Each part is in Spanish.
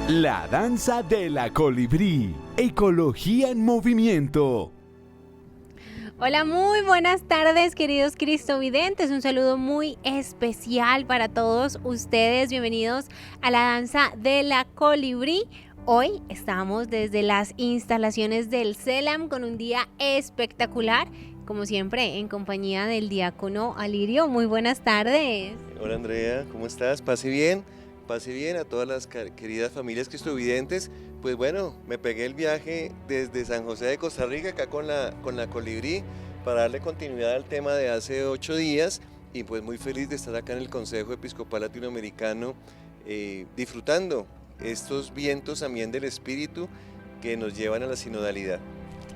La danza de la colibrí. Ecología en movimiento. Hola, muy buenas tardes, queridos cristovidentes. Un saludo muy especial para todos ustedes. Bienvenidos a la danza de la colibrí. Hoy estamos desde las instalaciones del CELAM con un día espectacular, como siempre, en compañía del diácono Alirio. Muy buenas tardes. Hola Andrea, ¿cómo estás? Pase bien a todas las queridas familias cristovidentes. Pues bueno, me pegué el viaje desde San José de Costa Rica, acá con la colibrí, para darle continuidad al tema de hace 8 días, y pues muy feliz de estar acá en el Consejo Episcopal Latinoamericano, disfrutando estos vientos también del Espíritu que nos llevan a la sinodalidad.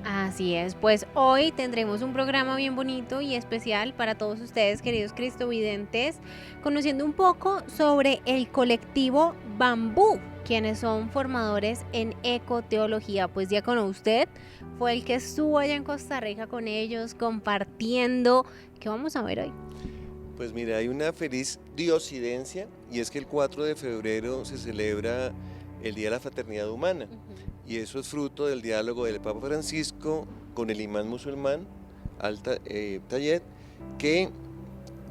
Así es, pues hoy tendremos un programa bien bonito y especial para todos ustedes, queridos cristovidentes, conociendo un poco sobre el colectivo Bambú, quienes son formadores en ecoteología. Pues diácono, usted fue el que estuvo allá en Costa Rica con ellos compartiendo. ¿Qué vamos a ver hoy? Pues mira, hay una feliz diosidencia, y es que el 4 de febrero se celebra el Día de la Fraternidad Humana. Y eso es fruto del diálogo del Papa Francisco con el imán musulmán Al-Tayeb, que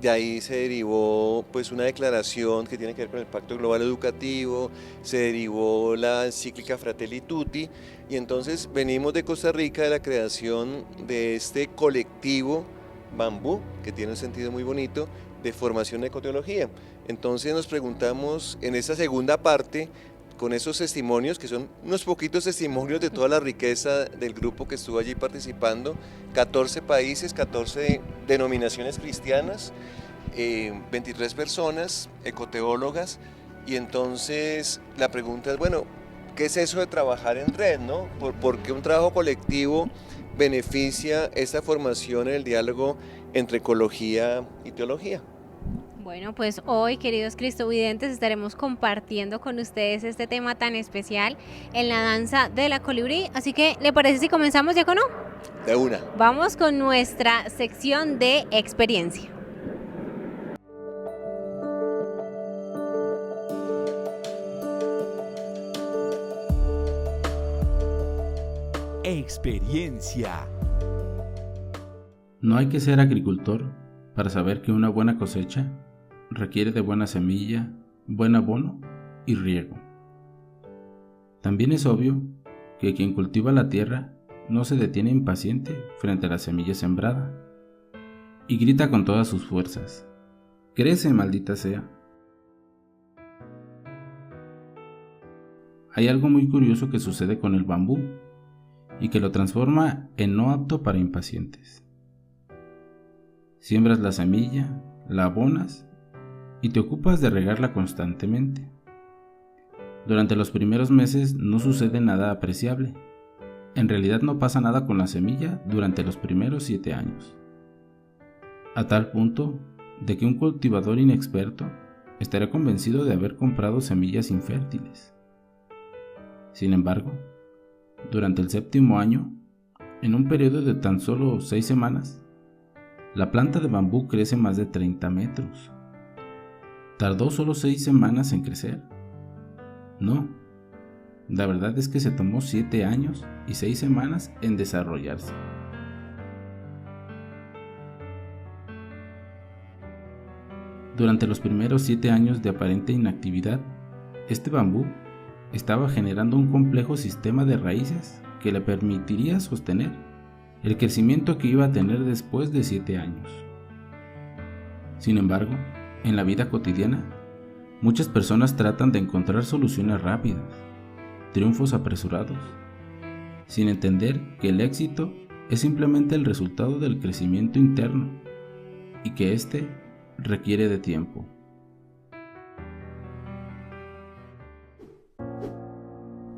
de ahí se derivó pues una declaración que tiene que ver con el Pacto Global Educativo, se derivó la encíclica Fratelli Tutti, y entonces venimos de Costa Rica, de la creación de este colectivo Bambú, que tiene un sentido muy bonito, de formación de ecoteología. Entonces nos preguntamos en esta segunda parte, con esos testimonios, que son unos poquitos testimonios de toda la riqueza del grupo que estuvo allí participando, 14 países, 14 denominaciones cristianas, 23 personas, ecoteólogas, y entonces la pregunta es, bueno, ¿qué es eso de trabajar en red, no? ¿Por qué un trabajo colectivo beneficia esta formación en el diálogo entre ecología y teología? Bueno, pues hoy, queridos cristovidentes, estaremos compartiendo con ustedes este tema tan especial en la danza de la colibrí. Así que, ¿le parece si comenzamos, diácono? De una. Vamos con nuestra sección de experiencia. Experiencia. No hay que ser agricultor para saber que una buena cosecha requiere de buena semilla, buen abono y riego. También es obvio que quien cultiva la tierra no se detiene impaciente frente a la semilla sembrada y grita con todas sus fuerzas: ¡crece, maldita sea! Hay algo muy curioso que sucede con el bambú y que lo transforma en no apto para impacientes. Siembras la semilla, la abonas y te ocupas de regarla constantemente. Durante los primeros meses no sucede nada apreciable. En realidad no pasa nada con la semilla durante los primeros 7 años. A tal punto de que un cultivador inexperto estará convencido de haber comprado semillas infértiles. Sin embargo, durante el 7º año, en un periodo de tan solo 6 semanas, la planta de bambú crece más de 30 metros. ¿Tardó solo 6 semanas en crecer? No, la verdad es que se tomó 7 años y 6 semanas en desarrollarse. Durante los primeros 7 años de aparente inactividad, este bambú estaba generando un complejo sistema de raíces que le permitiría sostener el crecimiento que iba a tener después de 7 años. Sin embargo, en la vida cotidiana, muchas personas tratan de encontrar soluciones rápidas, triunfos apresurados, sin entender que el éxito es simplemente el resultado del crecimiento interno y que éste requiere de tiempo.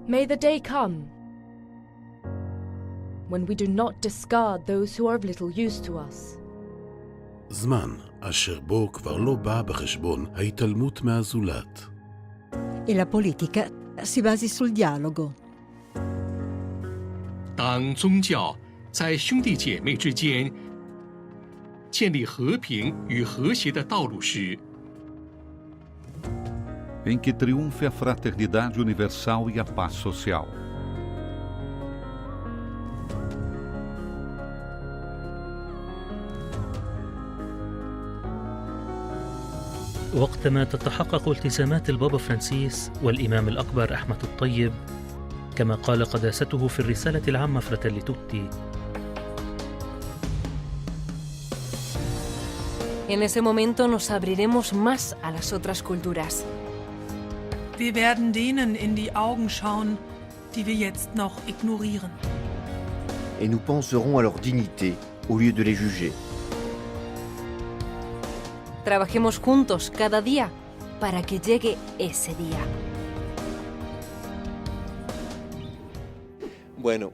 May the day come when we do not discard those who are of little use to us. זמן אשר בו כבר לא בא בחשבון ההתעלמות מהזולת. E la politica si basi sul dialogo. 当宗教在兄弟姐妹之间建立和平与和谐的道路时， em que triunfe a fraternidade universal e a paz social. وقتما تتحقق التزامات البابا فرانسيس والإمام الأكبر أحمد الطيب كما قال قداسته في الرسالة العامة Fratelli Tutti. En ese momento nos abriremos más a las otras culturas. Wir werden denen in die Augen schauen, die wir jetzt noch ignorieren. Et nous penserons à leur dignité au lieu de les juger. Trabajemos juntos cada día para que llegue ese día. Bueno,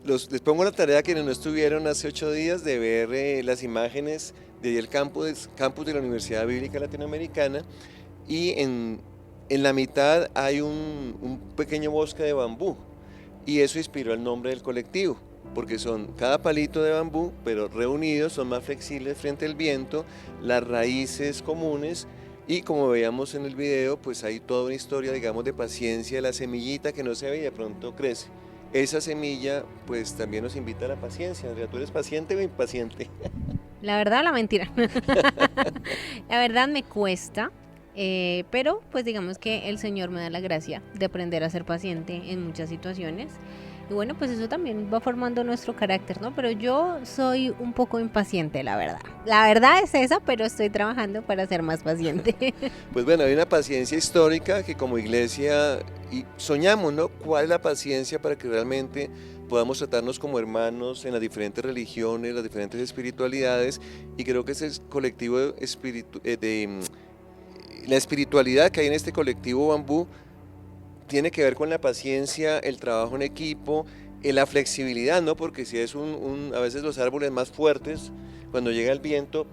les pongo la tarea a quienes no estuvieron hace 8 días de ver las imágenes del campus de la Universidad Bíblica Latinoamericana, y en la mitad hay un pequeño bosque de bambú, y eso inspiró el nombre del colectivo, porque son cada palito de bambú, pero reunidos, son más flexibles frente al viento, las raíces comunes, y como veíamos en el video, pues hay toda una historia, digamos, de paciencia, la semillita que no se ve y de pronto crece. Esa semilla, pues también nos invita a la paciencia. Andrea, ¿tú eres paciente o impaciente? La verdad, la mentira. La verdad me cuesta, pero pues digamos que el Señor me da la gracia de aprender a ser paciente en muchas situaciones. Y bueno, pues eso también va formando nuestro carácter, ¿no? Pero yo soy un poco impaciente, la verdad. La verdad es esa, pero estoy trabajando para ser más paciente. Pues bueno, hay una paciencia histórica que como iglesia soñamos, ¿no? ¿Cuál es la paciencia para que realmente podamos tratarnos como hermanos en las diferentes religiones, las diferentes espiritualidades? Y creo que ese colectivo la espiritualidad que hay en este colectivo Bambú tiene que ver con la paciencia, el trabajo en equipo, la flexibilidad, ¿no? Porque si es a veces los árboles más fuertes, cuando llega el viento,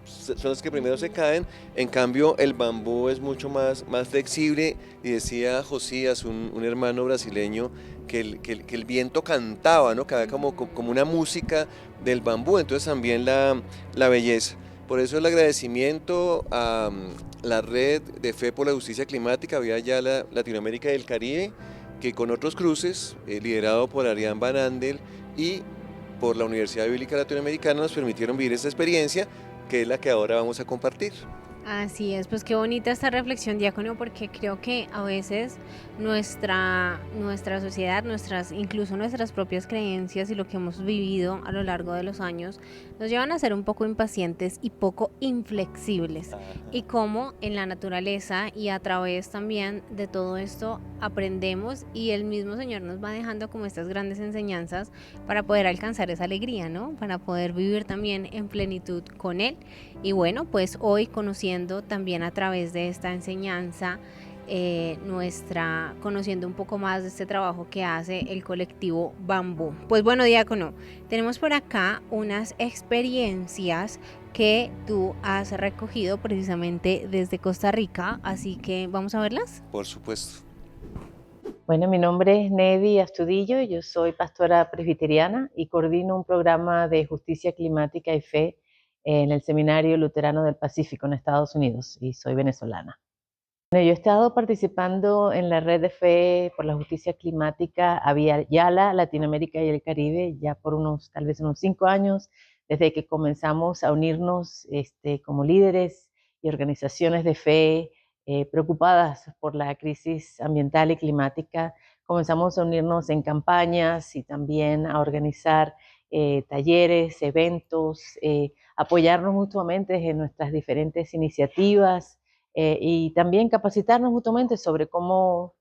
son los que primero se caen. En cambio, el bambú es mucho más flexible, y decía Josías, un hermano brasileño, que el viento cantaba, ¿no? Que había como una música del bambú, entonces también la belleza. Por eso el agradecimiento a la red de Fe por la Justicia Climática, Vía Yala Latinoamérica y el Caribe, que con otros cruces, liderado por Arián Van Andel y por la Universidad Bíblica Latinoamericana, nos permitieron vivir esta experiencia, que es la que ahora vamos a compartir. Así es, pues qué bonita esta reflexión, diácono, porque creo que a veces nuestra sociedad, incluso nuestras propias creencias y lo que hemos vivido a lo largo de los años nos llevan a ser un poco impacientes y poco inflexibles. Y cómo en la naturaleza y a través también de todo esto aprendemos, y el mismo Señor nos va dejando como estas grandes enseñanzas para poder alcanzar esa alegría, ¿no? Para poder vivir también en plenitud con Él. Y bueno, pues hoy conociendo también a través de esta enseñanza, conociendo un poco más de este trabajo que hace el colectivo Bambú. Pues bueno, diácono, tenemos por acá unas experiencias que tú has recogido precisamente desde Costa Rica, así que vamos a verlas. Por supuesto. Bueno, mi nombre es Nedi Astudillo, yo soy pastora presbiteriana y coordino un programa de justicia climática y fe en el Seminario Luterano del Pacífico en Estados Unidos, y soy venezolana. Bueno, yo he estado participando en la red de Fe por la Justicia Climática Vía Yala Latinoamérica y el Caribe ya por tal vez unos 5 años, desde que comenzamos a unirnos como líderes y organizaciones de fe preocupadas por la crisis ambiental y climática. Comenzamos a unirnos en campañas y también a organizar talleres, eventos, apoyarnos mutuamente en nuestras diferentes iniciativas y también capacitarnos mutuamente sobre cómo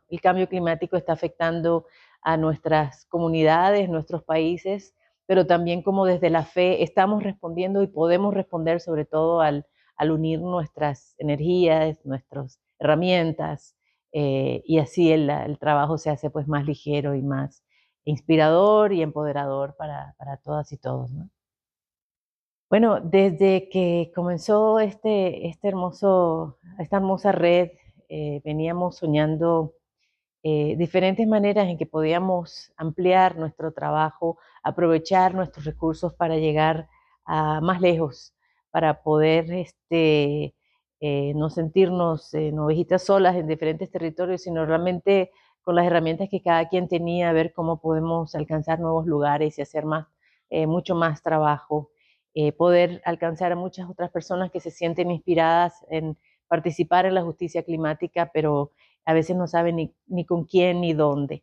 el cambio climático está afectando a nuestras comunidades, nuestros países, pero también cómo desde la fe estamos respondiendo y podemos responder, sobre todo al unir nuestras energías, nuestras herramientas, y así el trabajo se hace pues más ligero y más inspirador y empoderador para todas y todos, ¿no? Bueno, desde que comenzó esta hermosa red, veníamos soñando diferentes maneras en que podíamos ampliar nuestro trabajo, aprovechar nuestros recursos para llegar a más lejos, para poder no sentirnos ovejitas solas en diferentes territorios, sino realmente con las herramientas que cada quien tenía, ver cómo podemos alcanzar nuevos lugares y hacer mucho más trabajo, poder alcanzar a muchas otras personas que se sienten inspiradas en participar en la justicia climática, pero a veces no saben ni con quién ni dónde.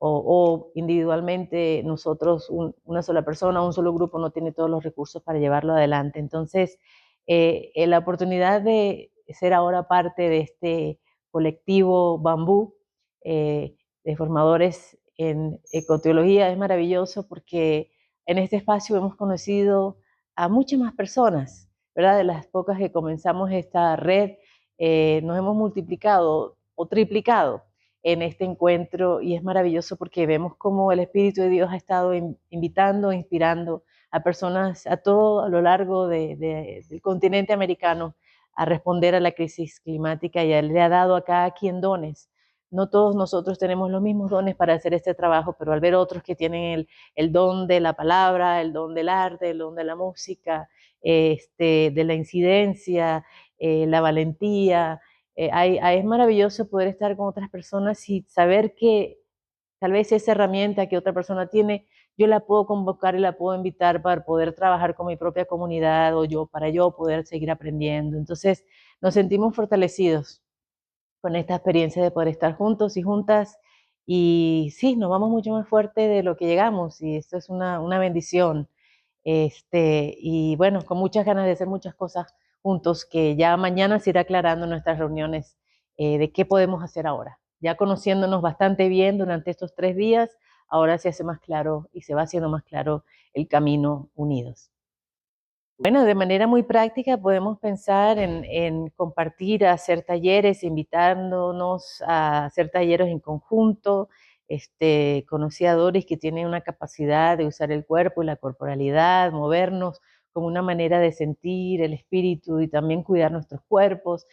O individualmente nosotros, una sola persona, un solo grupo no tiene todos los recursos para llevarlo adelante. Entonces, la oportunidad de ser ahora parte de este colectivo Bambú, de formadores en ecoteología, es maravilloso porque en este espacio hemos conocido a muchas más personas, ¿verdad? De las pocas que comenzamos esta red, nos hemos multiplicado o triplicado en este encuentro y es maravilloso porque vemos cómo el Espíritu de Dios ha estado invitando, inspirando a personas a lo largo del continente americano a responder a la crisis climática y le ha dado a cada quien dones. No todos nosotros tenemos los mismos dones para hacer este trabajo, pero al ver otros que tienen el don de la palabra, el don del arte, el don de la música, de la incidencia, la valentía, es maravilloso poder estar con otras personas y saber que tal vez esa herramienta que otra persona tiene, yo la puedo convocar y la puedo invitar para poder trabajar con mi propia comunidad para yo poder seguir aprendiendo. Entonces nos sentimos fortalecidos con esta experiencia de poder estar juntos y juntas y sí, nos vamos mucho más fuerte de lo que llegamos y esto es una bendición. Y bueno, con muchas ganas de hacer muchas cosas juntos que ya mañana se irá aclarando en nuestras reuniones de qué podemos hacer ahora. Ya conociéndonos bastante bien durante estos 3 días, ahora se hace más claro y se va haciendo más claro el camino unidos. Bueno, de manera muy práctica podemos pensar en compartir, hacer talleres, invitándonos a hacer talleres en conjunto, conocí a Doris que tiene una capacidad de usar el cuerpo y la corporalidad, movernos como una manera de sentir el espíritu y también cuidar nuestros cuerpos.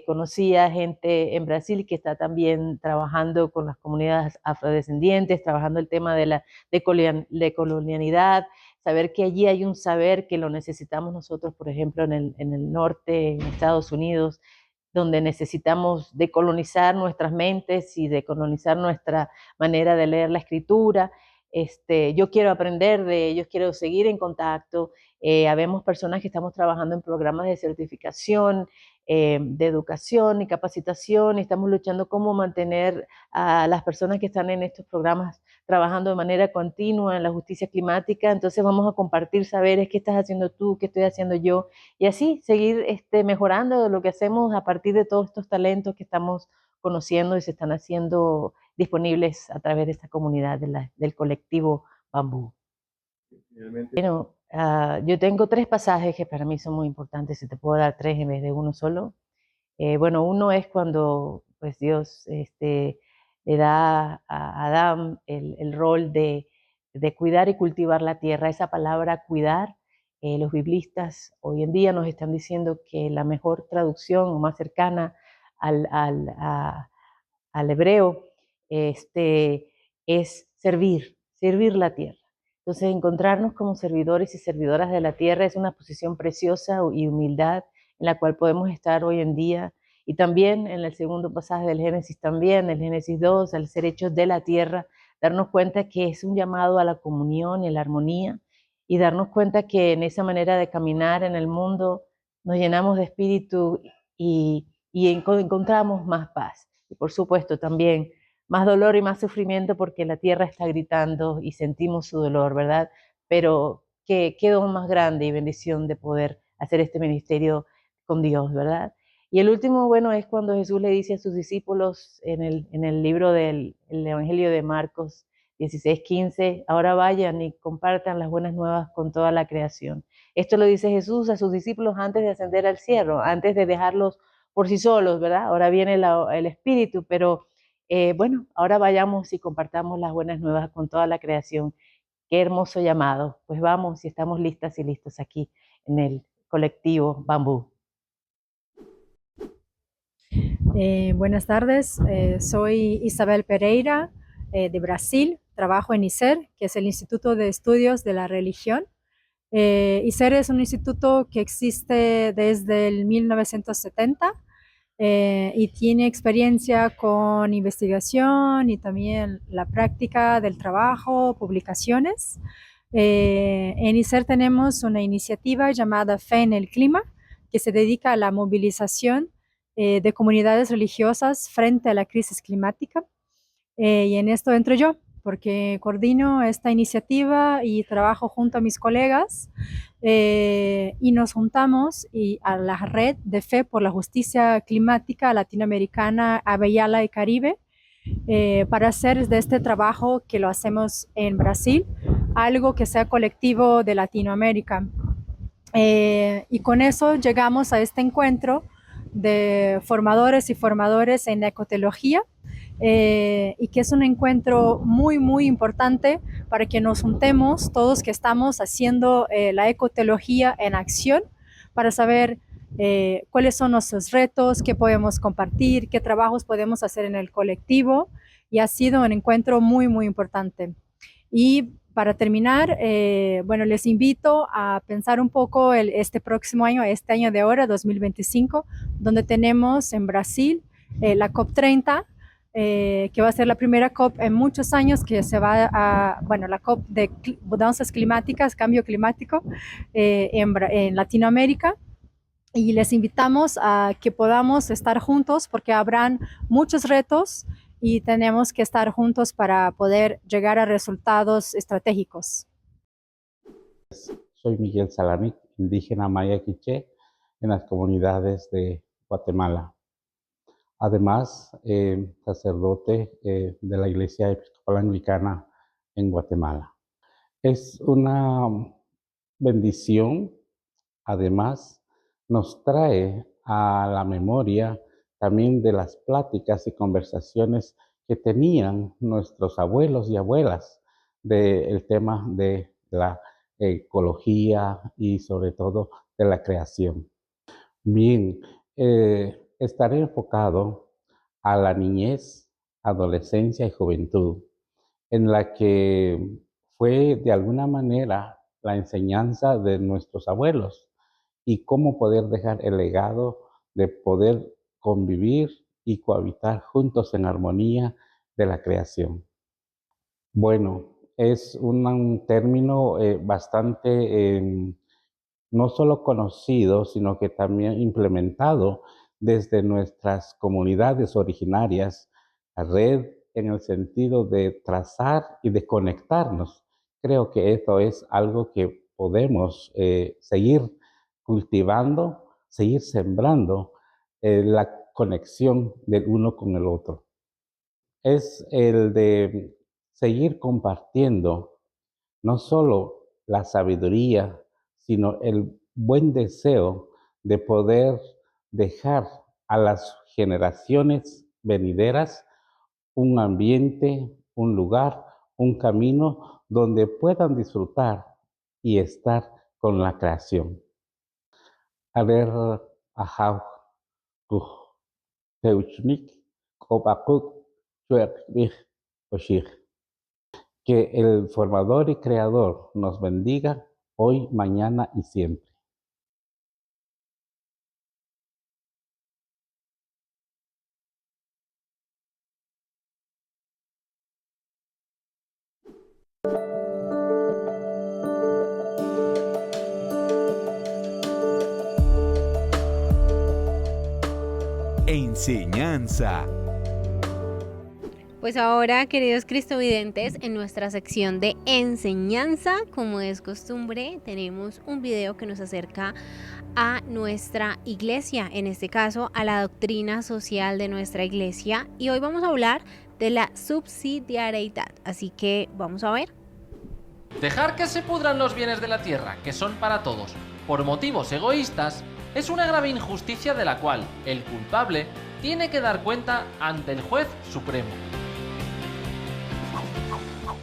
Conocí a gente en Brasil que está también trabajando con las comunidades afrodescendientes, trabajando el tema de la decolonialidad, saber que allí hay un saber que lo necesitamos nosotros, por ejemplo, en el norte, en Estados Unidos, donde necesitamos decolonizar nuestras mentes y decolonizar nuestra manera de leer la escritura. Yo quiero aprender de ellos, quiero seguir en contacto. Habemos personas que estamos trabajando en programas de certificación, de educación y capacitación, y estamos luchando cómo mantener a las personas que están en estos programas trabajando de manera continua en la justicia climática. Entonces vamos a compartir saberes, qué estás haciendo tú, qué estoy haciendo yo, y así seguir mejorando lo que hacemos a partir de todos estos talentos que estamos conociendo y se están haciendo disponibles a través de esta comunidad del colectivo Bambú. Bueno, yo tengo 3 pasajes que para mí son muy importantes, si te puedo dar 3 en vez de uno solo. Bueno, uno es cuando pues Dios le da a Adán el rol de cuidar y cultivar la tierra. Esa palabra cuidar, los biblistas hoy en día nos están diciendo que la mejor traducción o más cercana al hebreo es servir la tierra. Entonces, encontrarnos como servidores y servidoras de la tierra es una posición preciosa y humildad en la cual podemos estar hoy en día. Y también en el segundo pasaje del Génesis, también el Génesis 2, al ser hechos de la tierra, darnos cuenta que es un llamado a la comunión y la armonía, y darnos cuenta que en esa manera de caminar en el mundo nos llenamos de espíritu y encontramos más paz. Y por supuesto también más dolor y más sufrimiento porque la tierra está gritando y sentimos su dolor, ¿verdad? Pero qué don más grande y bendición de poder hacer este ministerio con Dios, ¿verdad? Y el último, bueno, es cuando Jesús le dice a sus discípulos en el libro del Evangelio de Marcos 16:15, ahora vayan y compartan las buenas nuevas con toda la creación. Esto lo dice Jesús a sus discípulos antes de ascender al cielo, antes de dejarlos por sí solos, ¿verdad? Ahora viene el Espíritu, pero bueno, ahora vayamos y compartamos las buenas nuevas con toda la creación. Qué hermoso llamado. Pues vamos y estamos listas y listos aquí en el colectivo Bambú. Buenas tardes, soy Isabel Pereira de Brasil, trabajo en ICER, que es el Instituto de Estudios de la Religión. ICER es un instituto que existe desde el 1970 y tiene experiencia con investigación y también la práctica del trabajo, publicaciones. En ICER tenemos una iniciativa llamada Fe en el Clima, que se dedica a la movilización de comunidades religiosas frente a la crisis climática. Y en esto entro yo, porque coordino esta iniciativa y trabajo junto a mis colegas y nos juntamos a la red de Fe por la Justicia Climática Latinoamericana, Aveyala y Caribe para hacer de este trabajo que lo hacemos en Brasil algo que sea colectivo de Latinoamérica. Y con eso llegamos a este encuentro de formadores y formadores en ecoteología y que es un encuentro muy, muy importante para que nos juntemos todos que estamos haciendo la ecoteología en acción para saber cuáles son nuestros retos, qué podemos compartir, qué trabajos podemos hacer en el colectivo, y ha sido un encuentro muy, muy importante. Y para terminar, bueno, les invito a pensar un poco este próximo año, este año de ahora, 2025, donde tenemos en Brasil la COP30, que va a ser la primera COP en muchos años que se va a, bueno, la COP de mudanzas climáticas, cambio climático en Latinoamérica. Y les invitamos a que podamos estar juntos porque habrán muchos retos y tenemos que estar juntos para poder llegar a resultados estratégicos. Soy Miguel Salamic, indígena maya quiché en las comunidades de Guatemala. Además, sacerdote de la Iglesia Episcopal Anglicana en Guatemala. Es una bendición, además, nos trae a la memoria también de las pláticas y conversaciones que tenían nuestros abuelos y abuelas del tema de la ecología y sobre todo de la creación. Bien, estaré enfocado a la niñez, adolescencia y juventud, en la que fue de alguna manera la enseñanza de nuestros abuelos y cómo poder dejar el legado de poder convivir y cohabitar juntos en armonía de la creación. Bueno, es un término bastante no solo conocido, sino que también implementado desde nuestras comunidades originarias, la red en el sentido de trazar y de conectarnos. Creo que esto es algo que podemos seguir cultivando, seguir sembrando la conexión del uno con el otro. Es el de seguir compartiendo no solo la sabiduría, sino el buen deseo de poder dejar a las generaciones venideras un ambiente, un lugar, un camino donde puedan disfrutar y estar con la creación. A ver, ajá, que el formador y creador nos bendiga hoy, mañana y siempre. Enseñanza. Pues ahora, queridos cristovidentes, en nuestra sección de enseñanza, como es costumbre, tenemos un video que nos acerca a nuestra iglesia, en este caso a la doctrina social de nuestra iglesia, y hoy vamos a hablar de la subsidiariedad, así que vamos a ver. Dejar que se pudran los bienes de la tierra, que son para todos, por motivos egoístas, es una grave injusticia de la cual el culpable tiene que dar cuenta ante el juez supremo.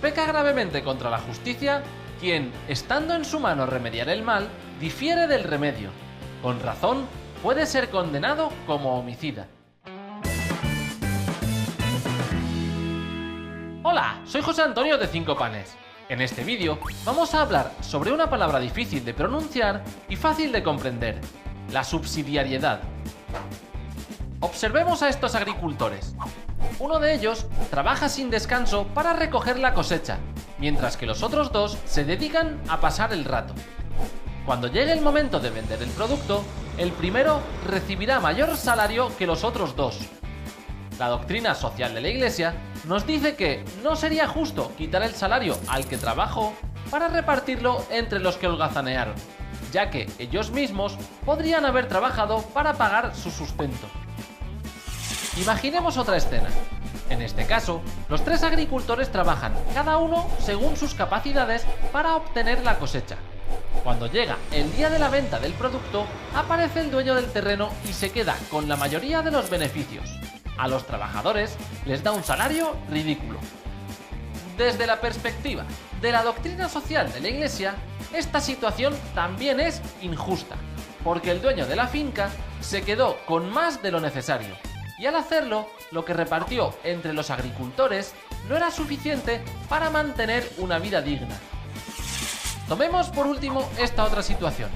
Peca gravemente contra la justicia quien, estando en su mano remediar el mal, difiere del remedio. Con razón, puede ser condenado como homicida. Hola, soy José Antonio de 5 Panes. En este vídeo vamos a hablar sobre una palabra difícil de pronunciar y fácil de comprender, la subsidiariedad. Observemos a estos agricultores. Uno de ellos trabaja sin descanso para recoger la cosecha, mientras que los otros dos se dedican a pasar el rato. Cuando llegue el momento de vender el producto, el primero recibirá mayor salario que los otros dos. La doctrina social de la Iglesia nos dice que no sería justo quitar el salario al que trabajó para repartirlo entre los que holgazanearon, ya que ellos mismos podrían haber trabajado para pagar su sustento. Imaginemos otra escena. En este caso, los tres agricultores trabajan, cada uno según sus capacidades, para obtener la cosecha. Cuando llega el día de la venta del producto, aparece el dueño del terreno y se queda con la mayoría de los beneficios. A los trabajadores les da un salario ridículo. Desde la perspectiva de la doctrina social de la Iglesia, esta situación también es injusta, porque el dueño de la finca se quedó con más de lo necesario, y al hacerlo, lo que repartió entre los agricultores no era suficiente para mantener una vida digna. Tomemos por último esta otra situación.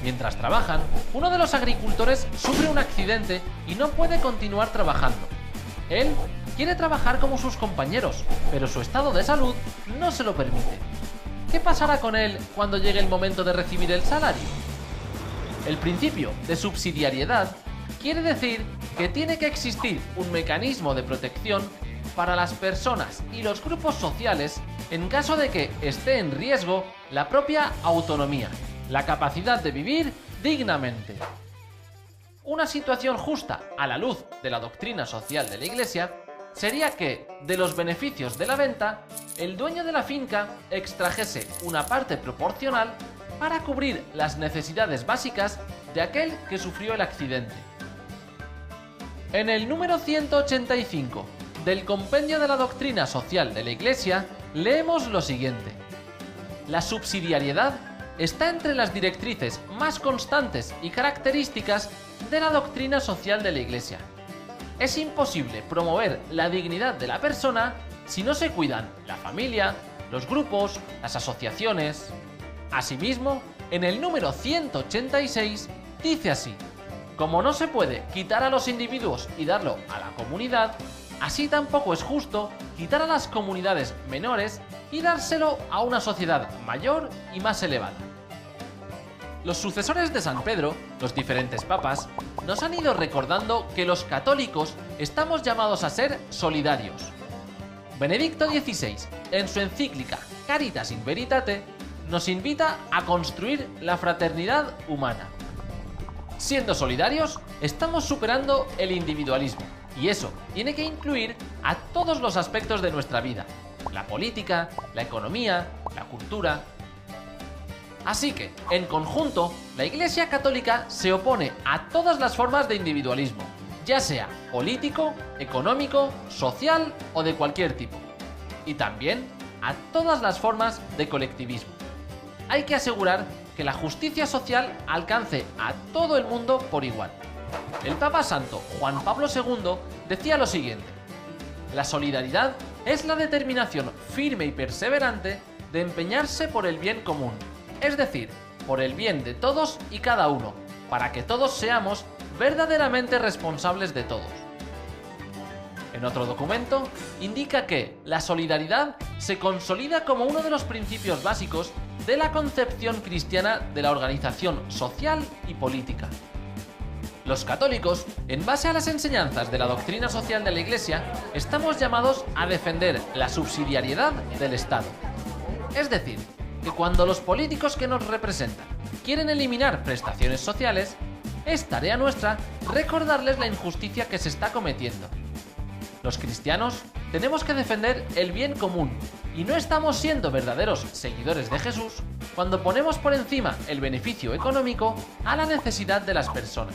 Mientras trabajan, uno de los agricultores sufre un accidente y no puede continuar trabajando. Él quiere trabajar como sus compañeros, pero su estado de salud no se lo permite. ¿Qué pasará con él cuando llegue el momento de recibir el salario? El principio de subsidiariedad quiere decir que tiene que existir un mecanismo de protección para las personas y los grupos sociales en caso de que esté en riesgo la propia autonomía, la capacidad de vivir dignamente. Una situación justa a la luz de la doctrina social de la Iglesia sería que, de los beneficios de la venta, el dueño de la finca extrajese una parte proporcional para cubrir las necesidades básicas de aquel que sufrió el accidente. En el número 185 del Compendio de la Doctrina Social de la Iglesia leemos lo siguiente: la subsidiariedad está entre las directrices más constantes y características de la doctrina social de la Iglesia. Es imposible promover la dignidad de la persona si no se cuidan la familia, los grupos, las asociaciones. Asimismo, en el número 186 dice así: como no se puede quitar a los individuos y darlo a la comunidad, así tampoco es justo quitar a las comunidades menores y dárselo a una sociedad mayor y más elevada. Los sucesores de San Pedro, los diferentes papas, nos han ido recordando que los católicos estamos llamados a ser solidarios. Benedicto XVI, en su encíclica Caritas in Veritate, nos invita a construir la fraternidad humana. Siendo solidarios, estamos superando el individualismo, y eso tiene que incluir a todos los aspectos de nuestra vida: la política, la economía, la cultura. Así que, en conjunto, la Iglesia Católica se opone a todas las formas de individualismo, ya sea político, económico, social o de cualquier tipo, y también a todas las formas de colectivismo. Hay que asegurar que la justicia social alcance a todo el mundo por igual. El Papa Santo Juan Pablo II decía lo siguiente: la solidaridad es la determinación firme y perseverante de empeñarse por el bien común, es decir, por el bien de todos y cada uno, para que todos seamos verdaderamente responsables de todos. En otro documento, indica que la solidaridad se consolida como uno de los principios básicos de la concepción cristiana de la organización social y política. Los católicos, en base a las enseñanzas de la doctrina social de la Iglesia, estamos llamados a defender la subsidiariedad del Estado. Es decir, que cuando los políticos que nos representan quieren eliminar prestaciones sociales, es tarea nuestra recordarles la injusticia que se está cometiendo. Los cristianos tenemos que defender el bien común y no estamos siendo verdaderos seguidores de Jesús cuando ponemos por encima el beneficio económico a la necesidad de las personas.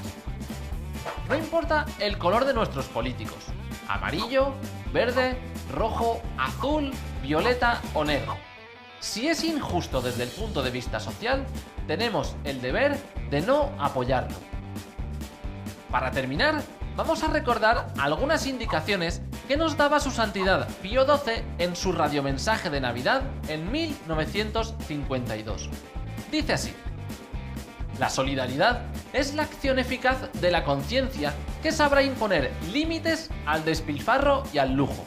No importa el color de nuestros políticos: amarillo, verde, rojo, azul, violeta o negro. Si es injusto desde el punto de vista social, tenemos el deber de no apoyarlo. Para terminar, vamos a recordar algunas indicaciones que nos daba su santidad Pío XII en su radiomensaje de Navidad en 1952. Dice así: la solidaridad es la acción eficaz de la conciencia que sabrá imponer límites al despilfarro y al lujo.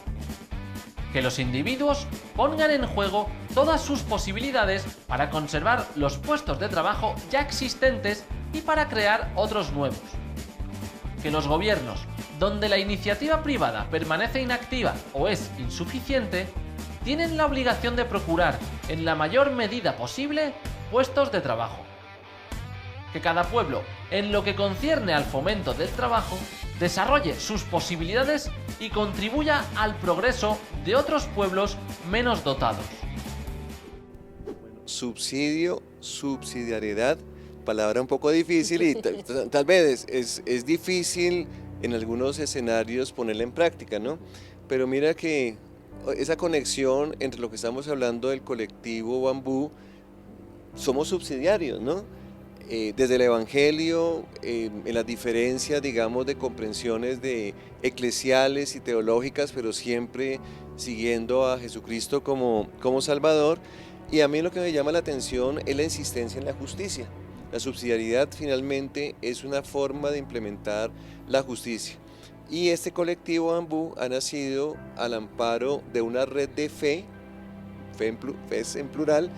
Que los individuos pongan en juego todas sus posibilidades para conservar los puestos de trabajo ya existentes y para crear otros nuevos. Que los gobiernos, donde la iniciativa privada permanece inactiva o es insuficiente, tienen la obligación de procurar, en la mayor medida posible, puestos de trabajo. Que cada pueblo, en lo que concierne al fomento del trabajo, desarrolle sus posibilidades y contribuya al progreso de otros pueblos menos dotados. Subsidio, subsidiariedad, palabra un poco difícil y tal vez es difícil en algunos escenarios ponerla en práctica, ¿no? Pero mira que esa conexión entre lo que estamos hablando del colectivo Bambú, somos subsidiarios, ¿no? Desde el Evangelio, en las diferencias, digamos, de comprensiones eclesiales y teológicas, pero siempre siguiendo a Jesucristo como Salvador. Y a mí lo que me llama la atención es la insistencia en la justicia. La subsidiariedad finalmente es una forma de implementar la justicia. Y este colectivo Bambú ha nacido al amparo de una red de fe en plural,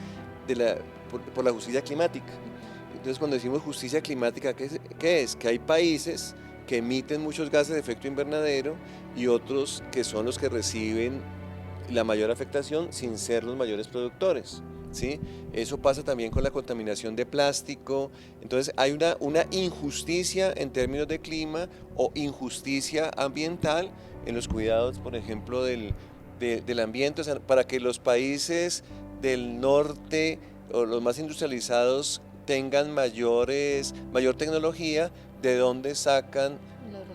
por la justicia climática. Entonces, cuando decimos justicia climática, ¿qué es? Que hay países que emiten muchos gases de efecto invernadero y otros que son los que reciben la mayor afectación sin ser los mayores productores, ¿sí? Eso pasa también con la contaminación de plástico. Entonces, hay una injusticia en términos de clima o injusticia ambiental en los cuidados, por ejemplo, del ambiente. O sea, para que los países del norte o los más industrializados tengan mayor tecnología, ¿de dónde sacan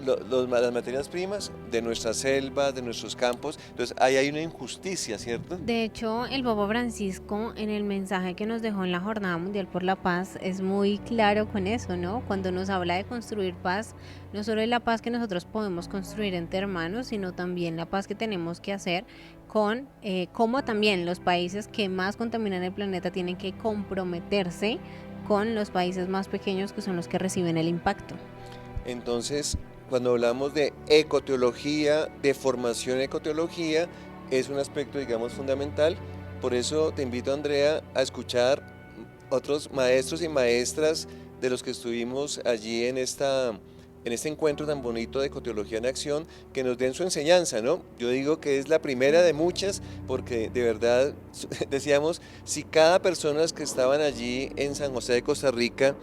las materias primas? De nuestras selvas, de nuestros campos. Entonces ahí hay una injusticia, ¿cierto? De hecho, el Papa Francisco, en el mensaje que nos dejó en la Jornada Mundial por la Paz, es muy claro con eso, ¿no? Cuando nos habla de construir paz, no solo es la paz que nosotros podemos construir entre hermanos, sino también la paz que tenemos que hacer con cómo también los países que más contaminan el planeta tienen que comprometerse con los países más pequeños, que son los que reciben el impacto. Entonces, cuando hablamos de ecoteología, de formación en ecoteología, es un aspecto, digamos, fundamental. Por eso te invito, Andrea, a escuchar otros maestros y maestras de los que estuvimos allí en este encuentro tan bonito de Ecoteología en Acción, que nos den su enseñanza, ¿no? Yo digo que es la primera de muchas, porque de verdad, decíamos, si cada persona que estaban allí en San José de Costa Rica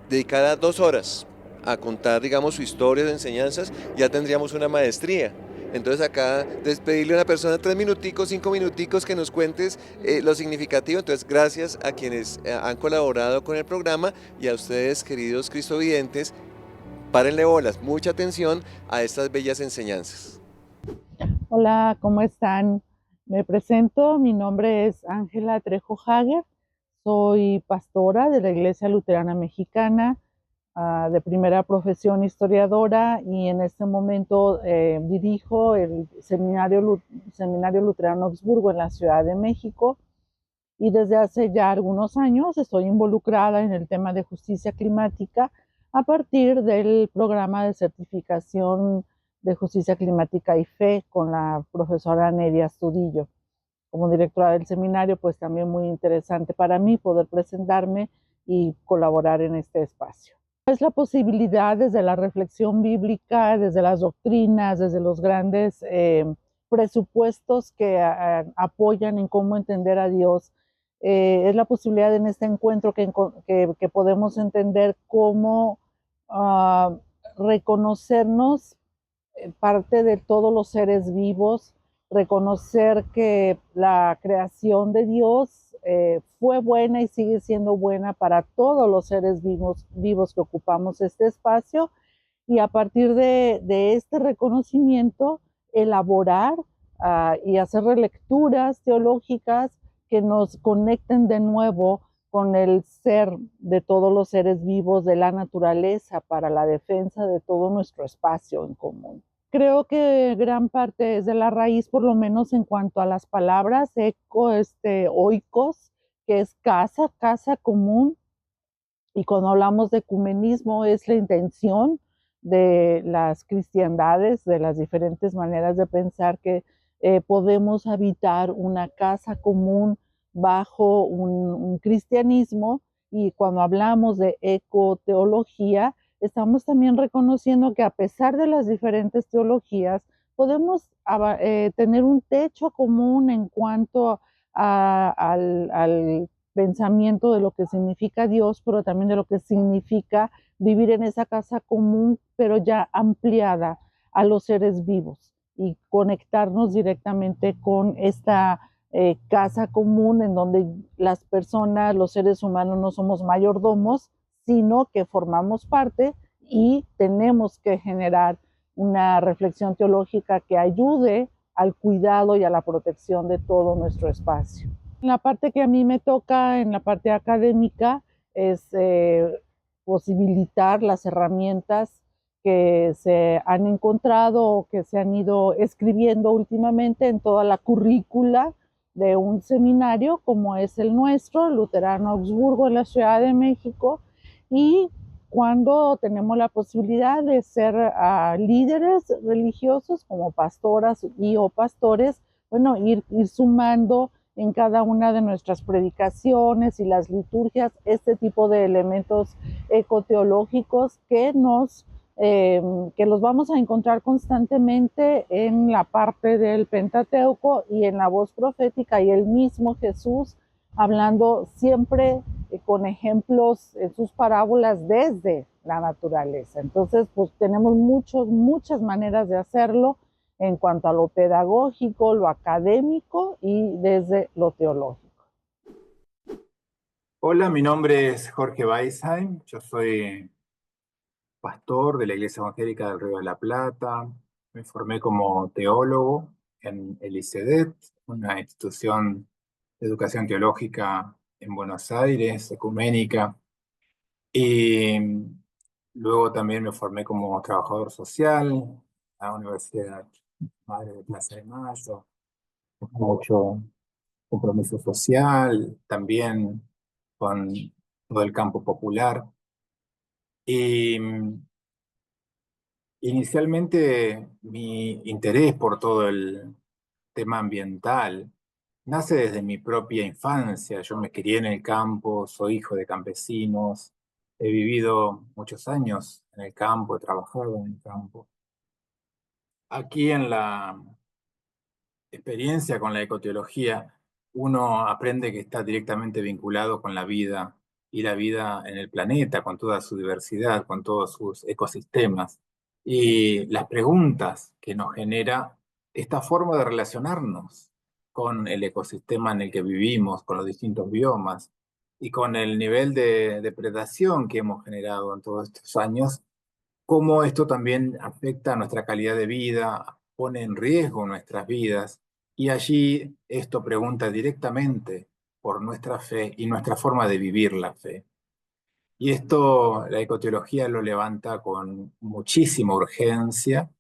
dedicara 2 horas a contar, digamos, su historia de enseñanzas, ya tendríamos una maestría. Entonces acá despedirle a una persona 3 minuticos, 5 minuticos que nos cuentes lo significativo. Entonces, gracias a quienes han colaborado con el programa y a ustedes, queridos cristovidentes, párenle bolas, mucha atención a estas bellas enseñanzas. Hola, ¿cómo están? Me presento, mi nombre es Ángela Trejo Hager, soy pastora de la Iglesia Luterana Mexicana, de primera profesión historiadora, y en este momento dirijo el Seminario Luterano Augsburgo en la Ciudad de México, y desde hace ya algunos años estoy involucrada en el tema de justicia climática a partir del programa de certificación de justicia climática y fe con la profesora Nedia Astudillo. Como directora del seminario, pues también muy interesante para mí poder presentarme y colaborar en este espacio. Es la posibilidad desde la reflexión bíblica, desde las doctrinas, desde los grandes presupuestos que apoyan en cómo entender a Dios. Es la posibilidad en este encuentro que podemos entender cómo reconocernos parte de todos los seres vivos, reconocer que la creación de Dios fue buena y sigue siendo buena para todos los seres vivos que ocupamos este espacio, y a partir de este reconocimiento elaborar y hacer relecturas teológicas que nos conecten de nuevo con el ser de todos los seres vivos, de la naturaleza, para la defensa de todo nuestro espacio en común. creo que gran parte es de la raíz, por lo menos en cuanto a las palabras, oikos, que es casa, casa común. Y cuando hablamos de ecumenismo es la intención de las cristiandades, de las diferentes maneras de pensar que podemos habitar una casa común bajo un cristianismo. Y cuando hablamos de ecoteología, estamos también reconociendo que a pesar de las diferentes teologías, podemos tener un techo común en cuanto al pensamiento de lo que significa Dios, pero también de lo que significa vivir en esa casa común, pero ya ampliada a los seres vivos y conectarnos directamente con esta casa común en donde las personas, los seres humanos no somos mayordomos, sino que formamos parte y tenemos que generar una reflexión teológica que ayude al cuidado y a la protección de todo nuestro espacio. La parte que a mí me toca en la parte académica es posibilitar las herramientas que se han encontrado o que se han ido escribiendo últimamente en toda la currícula de un seminario como es el nuestro, Luterano Augsburgo en la Ciudad de México, y cuando tenemos la posibilidad de ser líderes religiosos como pastoras y o pastores, bueno, ir sumando en cada una de nuestras predicaciones y las liturgias este tipo de elementos ecoteológicos que los vamos a encontrar constantemente en la parte del Pentateuco y en la voz profética, y el mismo Jesús hablando siempre con ejemplos en sus parábolas desde la naturaleza. Entonces, pues tenemos muchas maneras de hacerlo en cuanto a lo pedagógico, lo académico y desde lo teológico. Hola, mi nombre es Jorge Weisheim, yo soy pastor de la Iglesia Evangélica del Río de la Plata, me formé como teólogo en el ICEDET, una institución de educación teológica en Buenos Aires, ecuménica, y luego también me formé como trabajador social en la Universidad Madre de Plaza de Mayo, mucho compromiso social, también con todo el campo popular. Y inicialmente mi interés por todo el tema ambiental nace desde mi propia infancia. Yo me crié en el campo, soy hijo de campesinos, he vivido muchos años en el campo, he trabajado en el campo. Aquí en la experiencia con la ecoteología, uno aprende que está directamente vinculado con la vida y la vida en el planeta, con toda su diversidad, con todos sus ecosistemas. Y las preguntas que nos genera esta forma de relacionarnos con el ecosistema en el que vivimos, con los distintos biomas y con el nivel de depredación que hemos generado en todos estos años, cómo esto también afecta a nuestra calidad de vida, pone en riesgo nuestras vidas, y allí esto pregunta directamente por nuestra fe y nuestra forma de vivir la fe. Y esto la ecoteología lo levanta con muchísima urgencia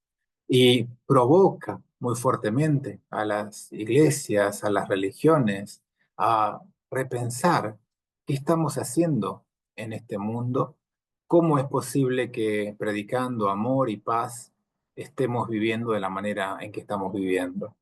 y provoca muy fuertemente a las iglesias, a las religiones, a repensar qué estamos haciendo en este mundo, cómo es posible que predicando amor y paz estemos viviendo de la manera en que estamos viviendo.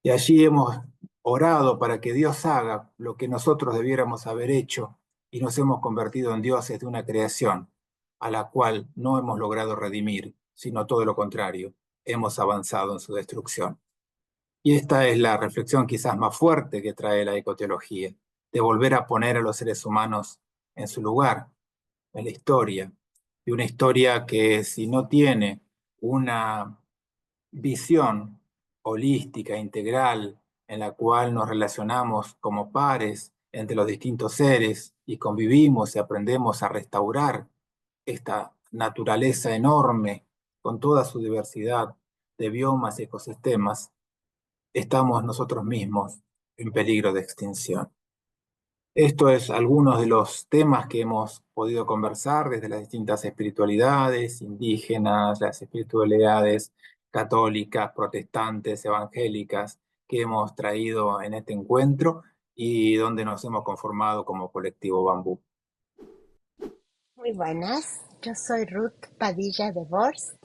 Y allí hemos orado para que Dios haga lo que nosotros debiéramos haber hecho, y nos hemos convertido en dioses de una creación a la cual no hemos logrado redimir, sino todo lo contrario, hemos avanzado en su destrucción. Y esta es la reflexión quizás más fuerte que trae la ecoteología, de volver a poner a los seres humanos en su lugar, en la historia, y una historia que si no tiene una visión holística, integral, en la cual nos relacionamos como pares entre los distintos seres y convivimos y aprendemos a restaurar esta naturaleza enorme con toda su diversidad de biomas y ecosistemas, estamos nosotros mismos en peligro de extinción. Esto es algunos de los temas que hemos podido conversar desde las distintas espiritualidades indígenas, las espiritualidades católicas, protestantes, evangélicas, que hemos traído en este encuentro y donde nos hemos conformado como colectivo Bambú. Muy buenas, yo soy Ruth Padilla de Borst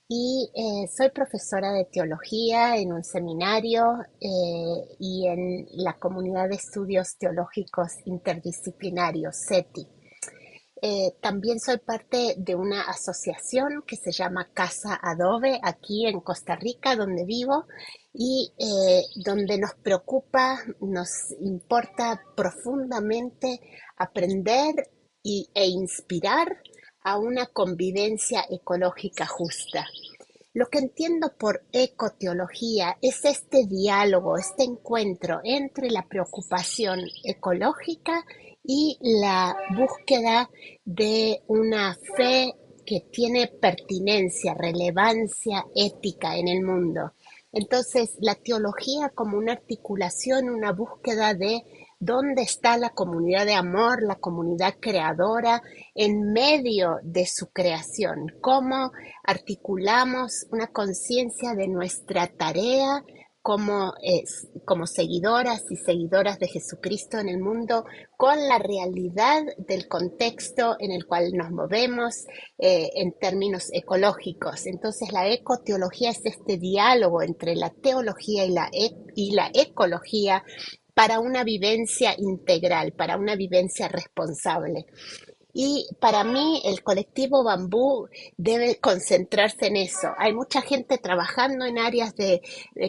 y soy profesora de teología en un seminario y en la comunidad de estudios teológicos interdisciplinarios, CETI. También soy parte de una asociación que se llama Casa Adobe aquí en Costa Rica, donde vivo, y donde nos preocupa, nos importa profundamente aprender e inspirar a una convivencia ecológica justa. Lo que entiendo por ecoteología es este diálogo, este encuentro entre la preocupación ecológica y la búsqueda de una fe que tiene pertinencia, relevancia ética en el mundo. Entonces, la teología como una articulación, una búsqueda de dónde está la comunidad de amor, la comunidad creadora en medio de su creación, cómo articulamos una conciencia de nuestra tarea como seguidoras y seguidoras de Jesucristo en el mundo con la realidad del contexto en el cual nos movemos en términos ecológicos. Entonces la ecoteología es este diálogo entre la teología y la ecología para una vivencia integral, para una vivencia responsable. Y para mí el colectivo Bambú debe concentrarse en eso. Hay mucha gente trabajando en áreas de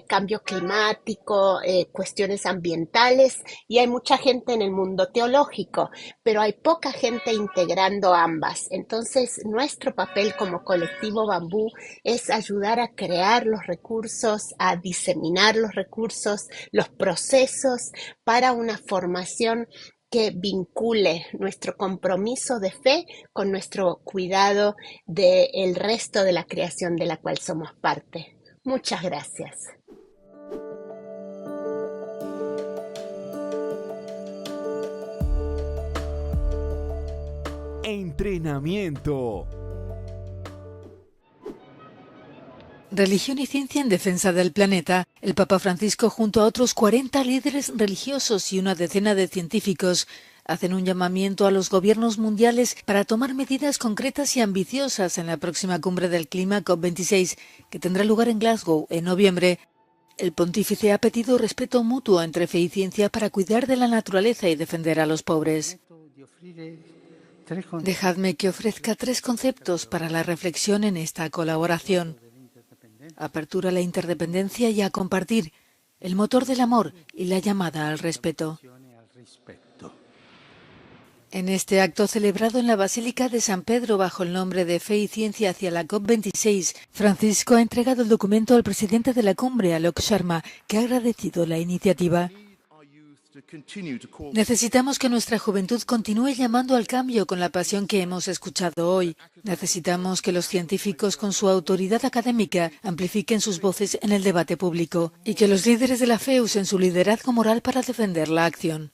cambio climático, cuestiones ambientales, y hay mucha gente en el mundo teológico, pero hay poca gente integrando ambas. Entonces, nuestro papel como colectivo Bambú es ayudar a crear los recursos, a diseminar los recursos, los procesos para una formación que vincule nuestro compromiso de fe con nuestro cuidado del resto de la creación de la cual somos parte. Muchas gracias. Entrenamiento. Religión y ciencia en defensa del planeta. El Papa Francisco, junto a otros 40 líderes religiosos y una decena de científicos, hacen un llamamiento a los gobiernos mundiales para tomar medidas concretas y ambiciosas en la próxima cumbre del clima COP26, que tendrá lugar en Glasgow en noviembre. El pontífice ha pedido respeto mutuo entre fe y ciencia para cuidar de la naturaleza y defender a los pobres. Dejadme que ofrezca 3 conceptos para la reflexión en esta colaboración. Apertura a la interdependencia y a compartir, el motor del amor y la llamada al respeto. En este acto celebrado en la Basílica de San Pedro bajo el nombre de Fe y Ciencia hacia la COP26, Francisco ha entregado el documento al presidente de la cumbre, Alok Sharma, que ha agradecido la iniciativa. Necesitamos que nuestra juventud continúe llamando al cambio con la pasión que hemos escuchado hoy. Necesitamos que los científicos, con su autoridad académica, amplifiquen sus voces en el debate público y que los líderes de la fe usen su liderazgo moral para defender la acción.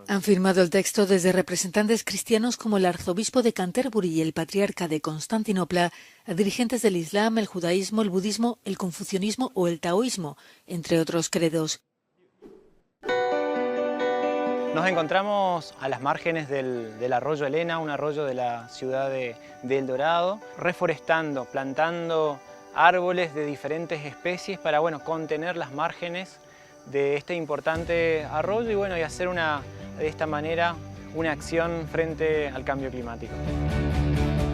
Han firmado el texto desde representantes cristianos como el arzobispo de Canterbury y el patriarca de Constantinopla, a dirigentes del Islam, el judaísmo, el budismo, el confucianismo o el taoísmo, entre otros credos. Nos encontramos a las márgenes del arroyo Elena, un arroyo de la ciudad de El Dorado, reforestando, plantando árboles de diferentes especies para contener las márgenes de este importante arroyo y hacer de esta manera una acción frente al cambio climático.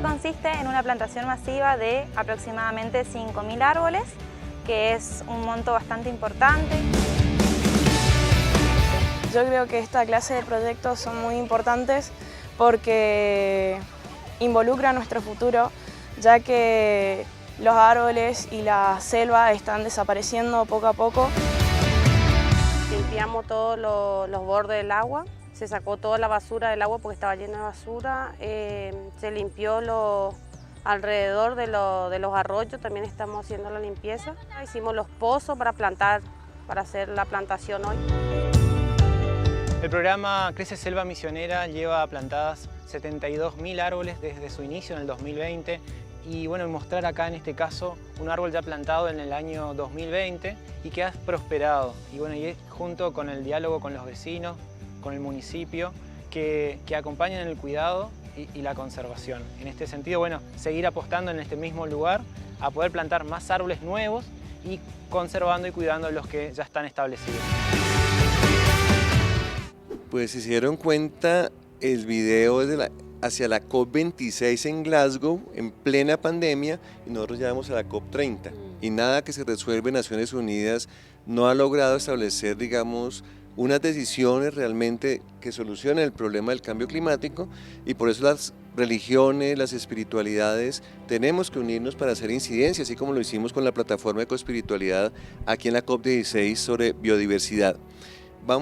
Consiste en una plantación masiva de aproximadamente 5.000 árboles, que es un monto bastante importante. Yo creo que esta clase de proyectos son muy importantes porque involucran nuestro futuro, ya que los árboles y la selva están desapareciendo poco a poco. Limpiamos todos los bordes del agua, se sacó toda la basura del agua porque estaba llena de basura, se limpió alrededor de los arroyos, también estamos haciendo la limpieza. Hicimos los pozos para plantar, para hacer la plantación hoy. El programa Crece Selva Misionera lleva plantadas 72.000 árboles desde su inicio en el 2020 y bueno, mostrar acá en este caso un árbol ya plantado en el año 2020 y que ha prosperado. Y bueno, y es junto con el diálogo con los vecinos, con el municipio, que acompañan el cuidado y la conservación. En este sentido, bueno, seguir apostando en este mismo lugar a poder plantar más árboles nuevos y conservando y cuidando los que ya están establecidos. Pues si se dieron cuenta, el video es hacia la COP26 en Glasgow, en plena pandemia, y nosotros ya vamos a la COP30. Y nada que se resuelve en Naciones Unidas no ha logrado establecer, digamos, unas decisiones realmente que solucionen el problema del cambio climático, y por eso las religiones, las espiritualidades, tenemos que unirnos para hacer incidencia, así como lo hicimos con la plataforma de Ecoespiritualidad aquí en la COP16 sobre biodiversidad.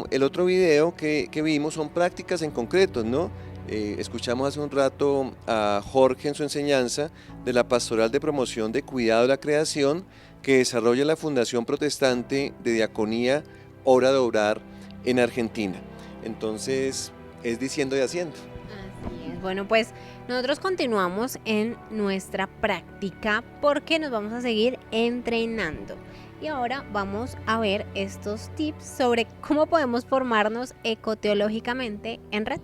El otro video que vimos son prácticas en concreto, ¿no? Escuchamos hace un rato a Jorge en su enseñanza de la Pastoral de Promoción de Cuidado de la Creación que desarrolla la Fundación Protestante de Diaconía Hora de Obrar en Argentina. Entonces, es diciendo y haciendo. Así es. Bueno, pues nosotros continuamos en nuestra práctica porque nos vamos a seguir entrenando. Y ahora vamos a ver estos tips sobre cómo podemos formarnos ecoteológicamente en red.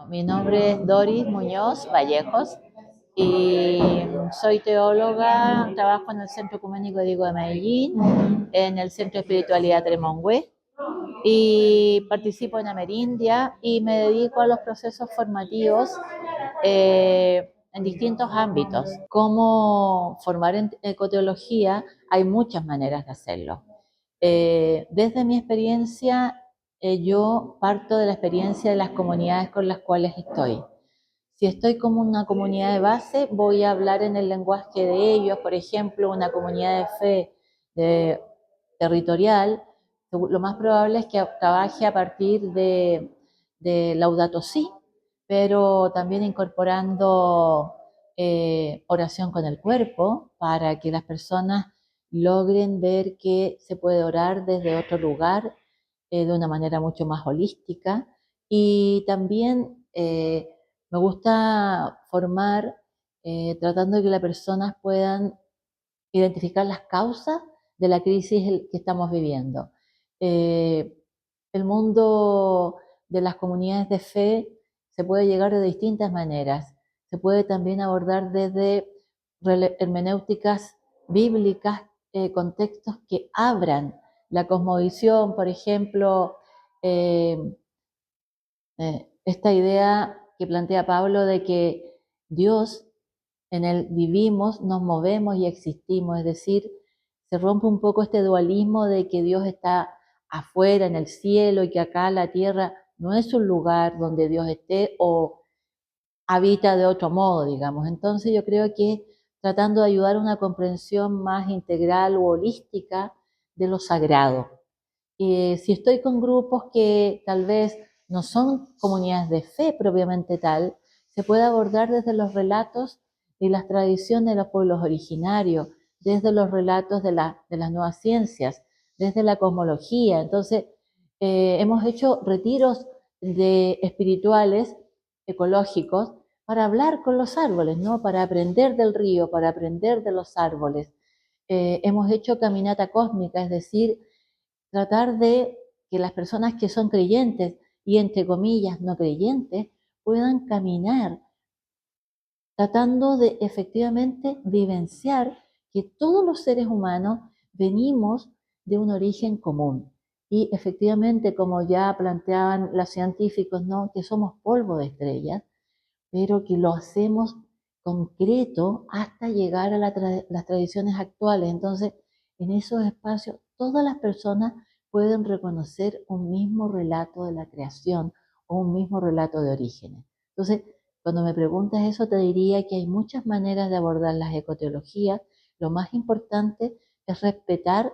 Mi nombre es Doris Muñoz Vallejos y soy teóloga, trabajo en el Centro Ecuménico Diego de Medellín, en el Centro de Espiritualidad Tremongüe y participo en Amerindia y me dedico a los procesos formativos en distintos ámbitos. Cómo formar en ecoteología, hay muchas maneras de hacerlo. Desde mi experiencia, yo parto de la experiencia de las comunidades con las cuales estoy. Si estoy como una comunidad de base, voy a hablar en el lenguaje de ellos. Por ejemplo, una comunidad de fe territorial, lo más probable es que trabaje a partir de Laudato Si, pero también incorporando oración con el cuerpo para que las personas logren ver que se puede orar desde otro lugar de una manera mucho más holística. Y también me gusta formar tratando de que las personas puedan identificar las causas de la crisis que estamos viviendo. El mundo de las comunidades de fe se puede llegar de distintas maneras. Se puede también abordar desde hermenéuticas bíblicas, contextos que abran la cosmovisión, por ejemplo, esta idea que plantea Pablo de que Dios, en Él vivimos, nos movemos y existimos, es decir, se rompe un poco este dualismo de que Dios está afuera, en el cielo, y que acá la tierra no es un lugar donde Dios esté o habita de otro modo, digamos. Entonces yo creo que tratando de ayudar a una comprensión más integral o holística de lo sagrado. Si estoy con grupos que tal vez no son comunidades de fe propiamente tal, se puede abordar desde los relatos y las tradiciones de los pueblos originarios, desde los relatos de las nuevas ciencias, desde la cosmología. Entonces, hemos hecho retiros espirituales, ecológicos, para hablar con los árboles, ¿no? Para aprender del río, para aprender de los árboles. Hemos hecho caminata cósmica, es decir, tratar de que las personas que son creyentes y entre comillas no creyentes puedan caminar, tratando de efectivamente vivenciar que todos los seres humanos venimos de un origen común. Y efectivamente, como ya planteaban los científicos, ¿no? Que somos polvo de estrellas, pero que lo hacemos concreto hasta llegar a las tradiciones actuales. Entonces, en esos espacios, todas las personas pueden reconocer un mismo relato de la creación o un mismo relato de orígenes. Entonces, cuando me preguntas eso, te diría que hay muchas maneras de abordar las ecoteologías. Lo más importante es respetar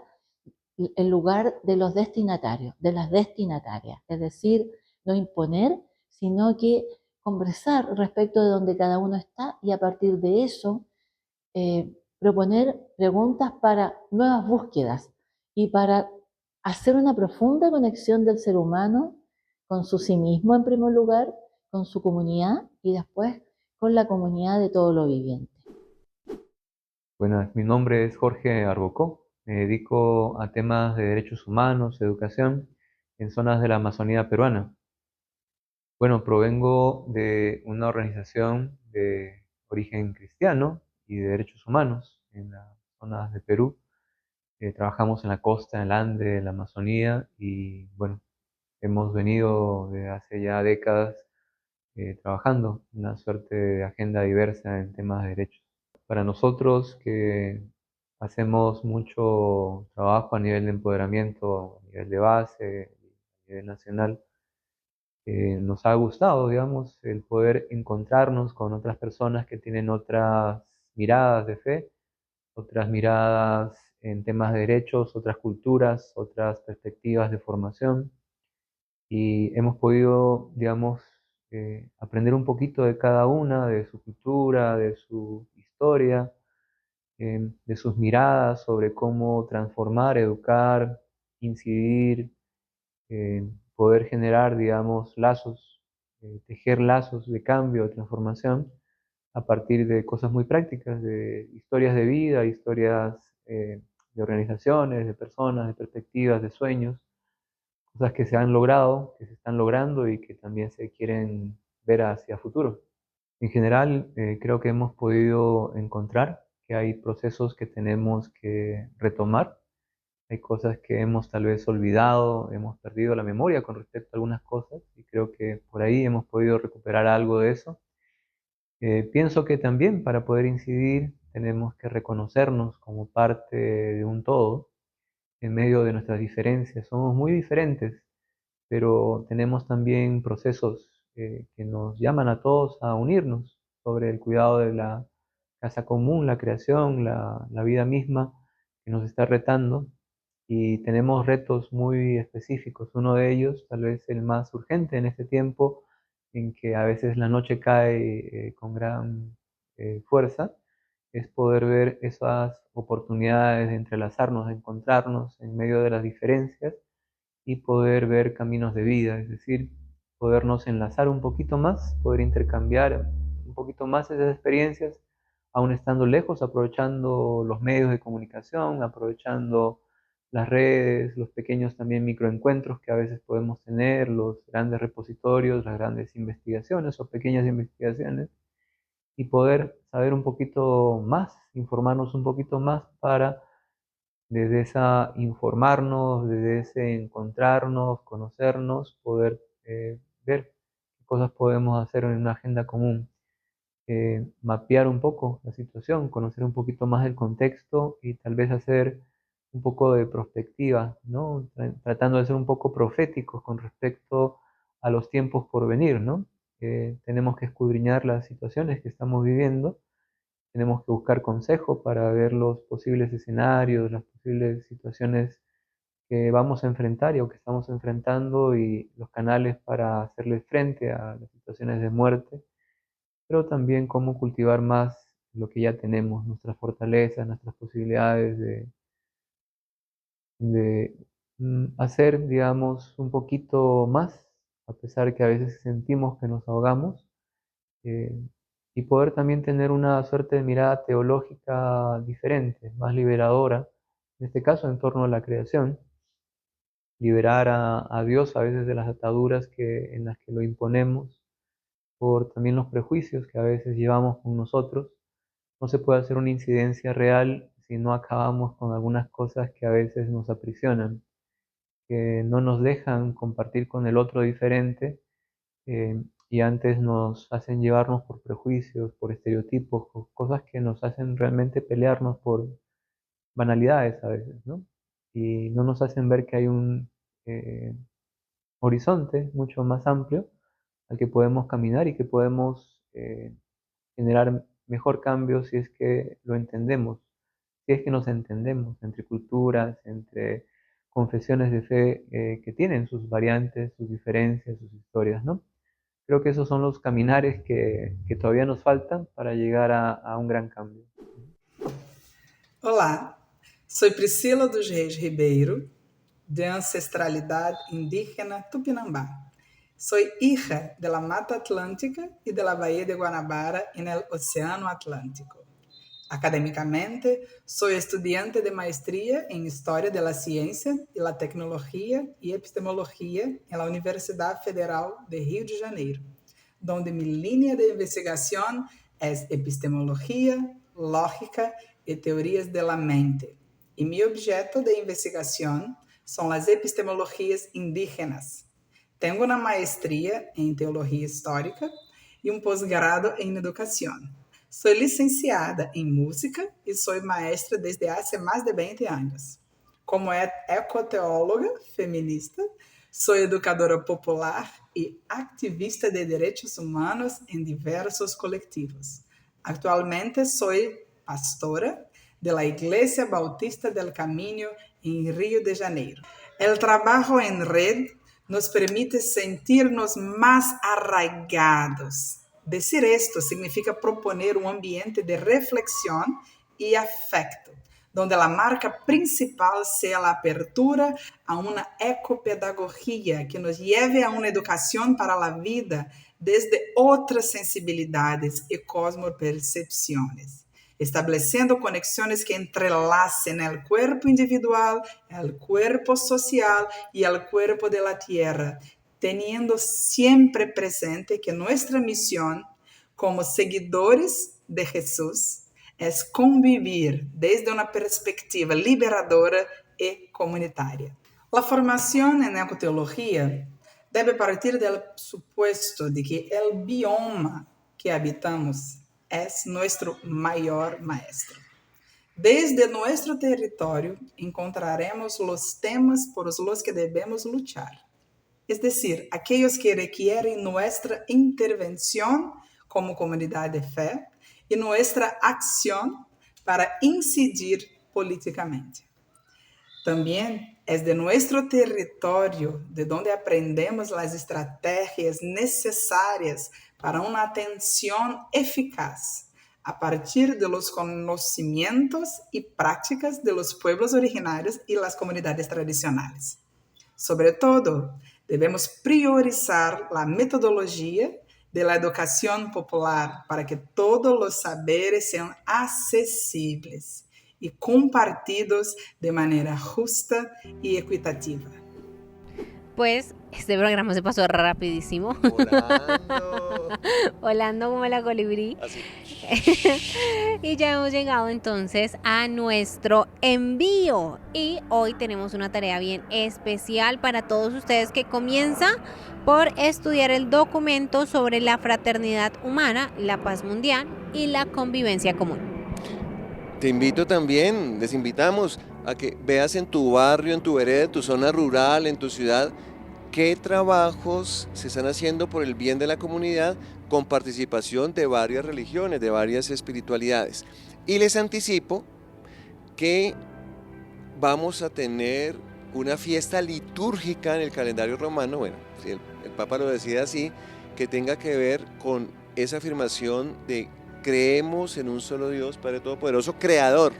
el lugar de los destinatarios, de las destinatarias. Es decir, no imponer, sino que conversar respecto de donde cada uno está y a partir de eso proponer preguntas para nuevas búsquedas y para hacer una profunda conexión del ser humano con su sí mismo en primer lugar, con su comunidad y después con la comunidad de todo lo viviente. Buenas, mi nombre es Jorge Arbocó. Me dedico a temas de derechos humanos, educación en zonas de la Amazonía peruana. Bueno, provengo de una organización de origen cristiano y de derechos humanos en las zonas de Perú. Trabajamos en la costa, en el Ande, en la Amazonía y bueno, hemos venido de hace ya décadas trabajando una suerte de agenda diversa en temas de derechos. Para nosotros que hacemos mucho trabajo a nivel de empoderamiento, a nivel de base, a nivel nacional, nos ha gustado, digamos, el poder encontrarnos con otras personas que tienen otras miradas de fe, otras miradas en temas de derechos, otras culturas, otras perspectivas de formación. Y hemos podido, digamos, aprender un poquito de cada una, de su cultura, de su historia, de sus miradas sobre cómo transformar, educar, incidir, poder generar, digamos, lazos, tejer lazos de cambio, de transformación, a partir de cosas muy prácticas, de historias de vida, historias de organizaciones, de personas, de perspectivas, de sueños, cosas que se han logrado, que se están logrando y que también se quieren ver hacia futuro. En general, creo que hemos podido encontrar que hay procesos que tenemos que retomar, hay cosas que hemos tal vez olvidado, hemos perdido la memoria con respecto a algunas cosas y creo que por ahí hemos podido recuperar algo de eso. Pienso que también para poder incidir tenemos que reconocernos como parte de un todo en medio de nuestras diferencias. Somos muy diferentes, pero tenemos también procesos que nos llaman a todos a unirnos sobre el cuidado de la casa común, la creación, la vida misma que nos está retando. Y tenemos retos muy específicos. Uno de ellos, tal vez el más urgente en este tiempo, en que a veces la noche cae con gran fuerza, es poder ver esas oportunidades de entrelazarnos, de encontrarnos en medio de las diferencias y poder ver caminos de vida, es decir, podernos enlazar un poquito más, poder intercambiar un poquito más esas experiencias, aún estando lejos, aprovechando los medios de comunicación, aprovechando las redes, los pequeños también microencuentros que a veces podemos tener, los grandes repositorios, las grandes investigaciones o pequeñas investigaciones, y poder saber un poquito más, informarnos un poquito más para desde esa informarnos, desde ese encontrarnos, conocernos, poder ver qué cosas podemos hacer en una agenda común, mapear un poco la situación, conocer un poquito más el contexto y tal vez hacer un poco de prospectiva, ¿no? Tratando de ser un poco proféticos con respecto a los tiempos por venir, ¿no? Tenemos que escudriñar las situaciones que estamos viviendo, tenemos que buscar consejo para ver los posibles escenarios, las posibles situaciones que vamos a enfrentar y o que estamos enfrentando y los canales para hacerle frente a las situaciones de muerte, pero también cómo cultivar más lo que ya tenemos, nuestras fortalezas, nuestras posibilidades de hacer, digamos, un poquito más, a pesar que a veces sentimos que nos ahogamos, eh, y poder también tener una suerte de mirada teológica diferente, más liberadora, en este caso en torno a la creación, liberar a Dios a veces de las ataduras en las que lo imponemos, por también los prejuicios que a veces llevamos con nosotros. No se puede hacer una incidencia real si no acabamos con algunas cosas que a veces nos aprisionan, que no nos dejan compartir con el otro diferente y antes nos hacen llevarnos por prejuicios, por estereotipos, por cosas que nos hacen realmente pelearnos por banalidades a veces, ¿no? Y no nos hacen ver que hay un horizonte mucho más amplio al que podemos caminar y que podemos generar mejor cambio si es que lo entendemos, si es que nos entendemos entre culturas, entre confesiones de fe que tienen sus variantes, sus diferencias, sus historias, ¿no? Creo que esos son los caminares que todavía nos faltan para llegar a un gran cambio. Olá, sou Priscila dos Reis Ribeiro, de ancestralidad indígena Tupinambá. Soy hija de la Mata Atlántica y de la Bahía de Guanabara en el Océano Atlántico. Académicamente, soy estudiante de maestría en Historia de la Ciencia y la Tecnología y Epistemología en la Universidad Federal de Rio de Janeiro, donde mi línea de investigación es epistemología, lógica y teorías de la mente. Y mi objeto de investigación son las epistemologías indígenas. Tengo una maestría en teología histórica y un posgrado en educación. Soy licenciada en música y soy maestra desde hace más de 20 años. Como ecoteóloga feminista, soy educadora popular y activista de derechos humanos en diversos colectivos. Actualmente soy pastora de la Iglesia Bautista del Camino en Río de Janeiro. El trabajo en red nos permite sentirnos más arraigados. Decir esto significa proponer un ambiente de reflexión y afecto, donde la marca principal sea la apertura a una ecopedagogía que nos lleve a una educación para la vida desde otras sensibilidades y cosmopercepciones, estableciendo conexiones que entrelacen el cuerpo individual, el cuerpo social y el cuerpo de la tierra, teniendo siempre presente que nuestra misión como seguidores de Jesús es convivir desde una perspectiva liberadora y comunitaria. La formación en ecoteología debe partir del supuesto de que el bioma que habitamos es nuestro mayor maestro. Desde nuestro territorio encontraremos los temas por los que debemos luchar. Es decir, aquellos que requieren nuestra intervención como comunidad de fe y nuestra acción para incidir políticamente. También es de nuestro territorio de donde aprendemos las estrategias necesarias para una atención eficaz a partir de los conocimientos y prácticas de los pueblos originarios y las comunidades tradicionales. Sobre todo, debemos priorizar la metodología de la educación popular para que todos los saberes sean accesibles y compartidos de manera justa y equitativa. Pues este programa se pasó rapidísimo. Volando como la colibrí. Y ya hemos llegado entonces a nuestro envío. Y hoy tenemos una tarea bien especial para todos ustedes que comienza por estudiar el documento sobre la fraternidad humana, la paz mundial y la convivencia común. Te invito también, les invitamos a que veas en tu barrio, en tu vereda, en tu zona rural, en tu ciudad, qué trabajos se están haciendo por el bien de la comunidad con participación de varias religiones, de varias espiritualidades. Y les anticipo que vamos a tener una fiesta litúrgica en el calendario romano, bueno, si el Papa lo decide así, que tenga que ver con esa afirmación de creemos en un solo Dios, Padre Todopoderoso, Creador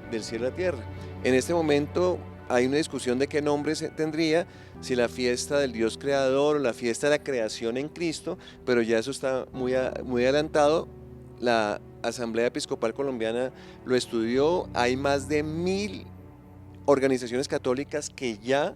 del cielo y la tierra. En este momento hay una discusión de qué nombre se tendría, si la fiesta del Dios Creador o la fiesta de la creación en Cristo, pero ya eso está muy adelantado. La Asamblea Episcopal Colombiana lo estudió, hay más de 1000 organizaciones católicas que ya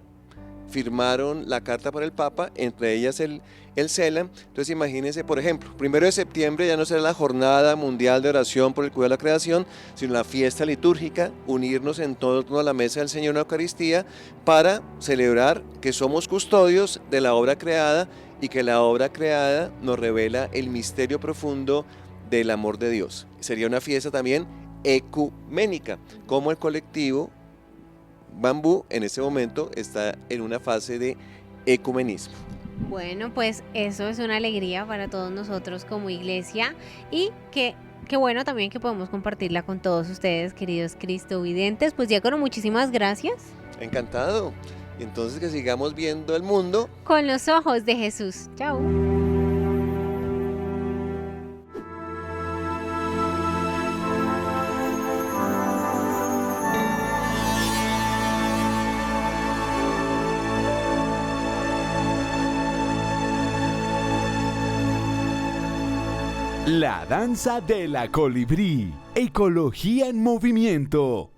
firmaron la carta para el Papa, entre ellas el CELA. Entonces imagínense, por ejemplo, 1 de septiembre ya no será la jornada mundial de oración por el cuidado de la creación, sino la fiesta litúrgica, unirnos en torno a la mesa del Señor en la Eucaristía para celebrar que somos custodios de la obra creada y que la obra creada nos revela el misterio profundo del amor de Dios. Sería una fiesta también ecuménica, como el colectivo Bambú en este momento está en una fase de ecumenismo. Bueno, pues eso es una alegría para todos nosotros como iglesia y qué bueno también que podemos compartirla con todos ustedes, queridos cristovidentes. Pues Diácono, muchísimas gracias. Encantado. Entonces que sigamos viendo el mundo con los ojos de Jesús. Chao. La danza de la colibrí. Ecología en movimiento.